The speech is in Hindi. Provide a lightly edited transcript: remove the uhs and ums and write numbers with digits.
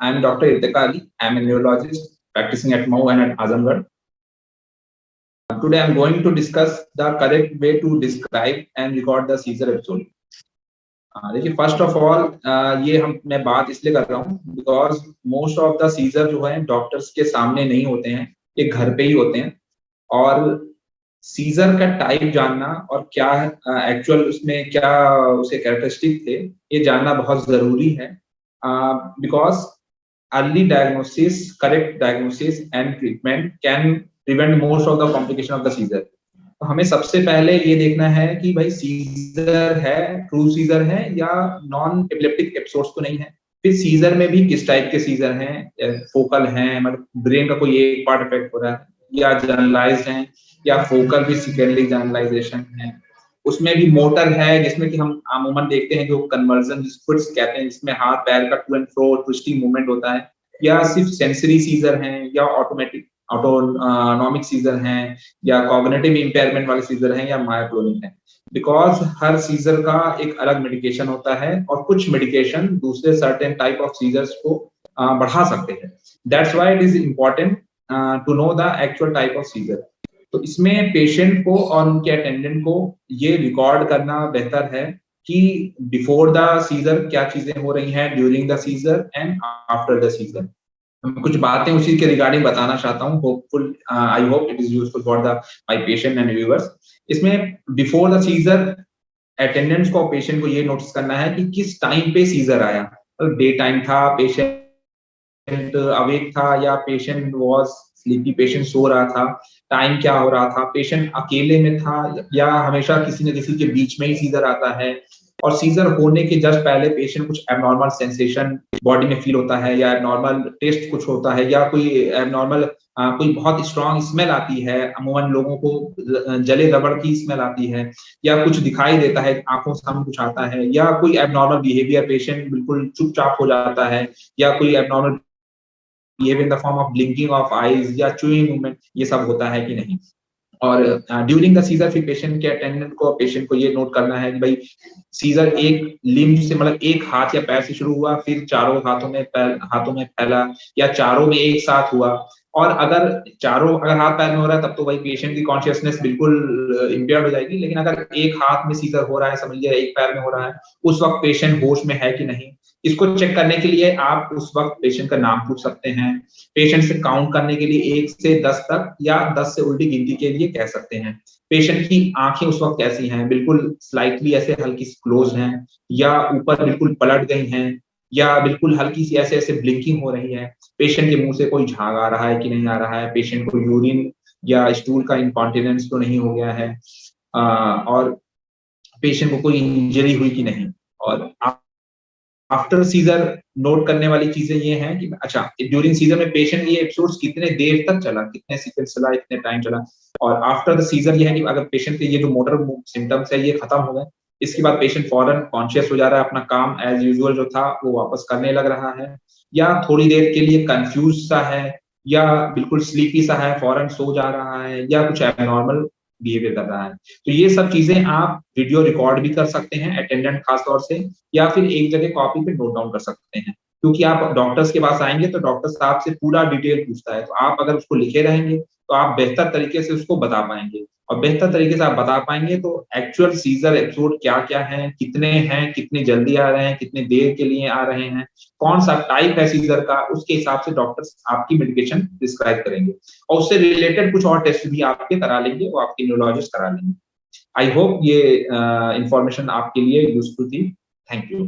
I'm Dr. Irtika Ali. I'm a neurologist practicing at Mau and at Azamgarh. Today I'm going to discuss the correct way to describe and record the seizure episode. देखिए फर्स्ट ऑफ ऑल ये मैं बात इसलिए कर रहा हूँ because most of the seizure जो है डॉक्टर्स के सामने नहीं होते हैं, ये घर पे ही होते हैं। और सीजर का टाइप जानना और क्या एक्चुअल उसमें क्या उसे कैरेक्टरिस्टिक थे, ये जानना बहुत जरूरी है because early diagnosis, correct diagnosis and treatment can prevent most of the complication of the seizure. तो हमें सबसे पहले ये देखना है कि भाई सीजर है, ट्रू सीजर है या नॉन एपिलेप्टिक एपिसोड्स तो नहीं है। फिर सीजर में भी किस टाइप के सीजर हैं, फोकल हैं, मतलब ब्रेन का कोई एक पार्ट इफेक्ट हो रहा है, या जनरलाइज्ड हैं, या फोकल भी सेकेंडरी जनरलाइजेशन है। उसमें भी मोटर है जिसमें कि हम अमूमन देखते हैं जो कन्वर्जन स्पिट्स कहते हैं, जिसमें हाथ पैर का to and fro twisting movement होता है, या सिर्फ सेंसरी सीजर हैं, या ऑटोमेटिक ऑटोनॉमिक सीजर हैं, या कॉग्निटिव इंपेयरमेंट वाले सीजर हैं, या मायोक्लोनिक हैं। बिकॉज हर सीजर का एक अलग मेडिकेशन होता है और कुछ मेडिकेशन दूसरे सर्टेन टाइप ऑफ सीजर्स को बढ़ा सकते हैं। That's why it is important to know the actual type of seizure. तो इसमें पेशेंट को और उनके अटेंडेंट को ये रिकॉर्ड करना बेहतर है कि बिफोर द सीजर क्या चीजें हो रही हैं, during the seizure and after the seizure. कुछ बातें उसी के रिगार्डिंग बताना चाहता हूँ। Hopeful I hope it is useful for the my patient and viewers. इसमें बिफोर द सीजर अटेंडेंट्स को, पेशेंट को ये नोटिस करना है कि किस टाइम पे सीजर आया। मतलब डे टाइम था, पेशेंट अवेक था, या patient was sleepy, patient so रहा था, टाइम क्या हो रहा था, पेशेंट अकेले में था या हमेशा किसी न किसी के बीच में ही सीजर आता है। और सीजर होने के जस्ट पहले पेशेंट कुछ एबनॉर्मल सेंसेशन बॉडी में फील होता है, या एबनॉर्मल टेस्ट कुछ होता है, या कोई एबनॉर्मल कोई बहुत स्ट्रांग स्मेल आती है, अमूमन लोगों को जले रबड़ की स्मेल आती है, या कुछ दिखाई देता है, आंखों सामने कुछ आता है, या कोई एबनॉर्मल बिहेवियर, पेशेंट बिल्कुल चुपचाप हो जाता है, या कोई abnormal behaviour in the form of blinking of eyes या चूइंग मूवमेंट, ये सब होता है कि नहीं। और ड्यूरिंग द सीजर फिर पेशेंट के अटेंडेंट को, पेशेंट को ये नोट करना है कि भाई सीजर एक लिम्ब से, मतलब एक हाथ या पैर से शुरू हुआ, फिर चारों हाथों में फैला, या चारों में एक साथ हुआ। और अगर चारों अगर हाथ पैर में हो रहा है तब तो भाई पेशेंट की कॉन्शियसनेस बिल्कुल इम्पेयर्ड हो जाएगी। लेकिन अगर एक हाथ में सीजर हो रहा है, समझ लिया एक पैर में हो रहा है, उस वक्त पेशेंट होश में है कि नहीं, इसको चेक करने के लिए आप उस वक्त पेशेंट का नाम पूछ सकते हैं। पेशेंट से काउंट करने के लिए 1 से 10 तक, या 10 से उल्टी गिनती के लिए कह सकते हैं। पेशेंट की आंखें उस वक्त कैसी हैं, बिल्कुल स्लाइटली ऐसे हल्की सी क्लोज हैं, या ऊपर बिल्कुल पलट गई हैं, या बिल्कुल हल्की सी ऐसे ऐसे ब्लिंकिंग हो रही है। पेशेंट के मुंह से कोई झाग आ रहा है कि नहीं आ रहा है, पेशेंट को यूरिन या स्टूल का इनकॉन्टिनेंस तो नहीं हो गया है, और पेशेंट को कोई इंजरी हुई कि नहीं। और आफ्टर सीजर नोट करने वाली चीजें ये हैं कि अच्छा, ड्यूरिंग सीजर में पेशेंट ये एपिसोड्स कितने देर तक चला, कितने सेकंड चला, कितने टाइम चला। और आफ्टर द सीजर ये है कि अगर पेशेंट के ये जो मोटर सिम्टम्स है ये खत्म हो गए, इसके बाद पेशेंट फौरन कॉन्शियस हो जा रहा है, अपना काम एज यूजुअल जो था वो वापस करने लग रहा है, या थोड़ी देर के लिए कंफ्यूज सा है, या बिल्कुल स्लीपी सा है, फौरन सो जा रहा है, या कुछ एबनॉर्मल बिहेवियर कर रहा है। तो ये सब चीजें आप वीडियो रिकॉर्ड भी कर सकते हैं, अटेंडेंट खास तौर से, या फिर एक जगह कॉपी पे नोट डाउन कर सकते हैं। क्योंकि आप डॉक्टर्स के पास आएंगे तो डॉक्टर साहब से पूरा डिटेल पूछता है, तो आप अगर उसको लिखे रहेंगे तो आप बेहतर तरीके से उसको बता पाएंगे। और बेहतर तरीके से आप बता पाएंगे तो एक्चुअल सीजर एपिसोड क्या क्या है, कितने हैं, कितनी जल्दी आ रहे हैं, कितने देर के लिए आ रहे हैं, कौन सा टाइप है सीजर का, उसके हिसाब से डॉक्टर्स आपकी मेडिकेशन प्रिस्क्राइब करेंगे। और उससे रिलेटेड कुछ और टेस्ट भी आपके करा लेंगे, वो आपके न्यूरोलॉजिस्ट करा लेंगे। आई होप ये इंफॉर्मेशन आपके लिए यूजफुल थी। Thank you.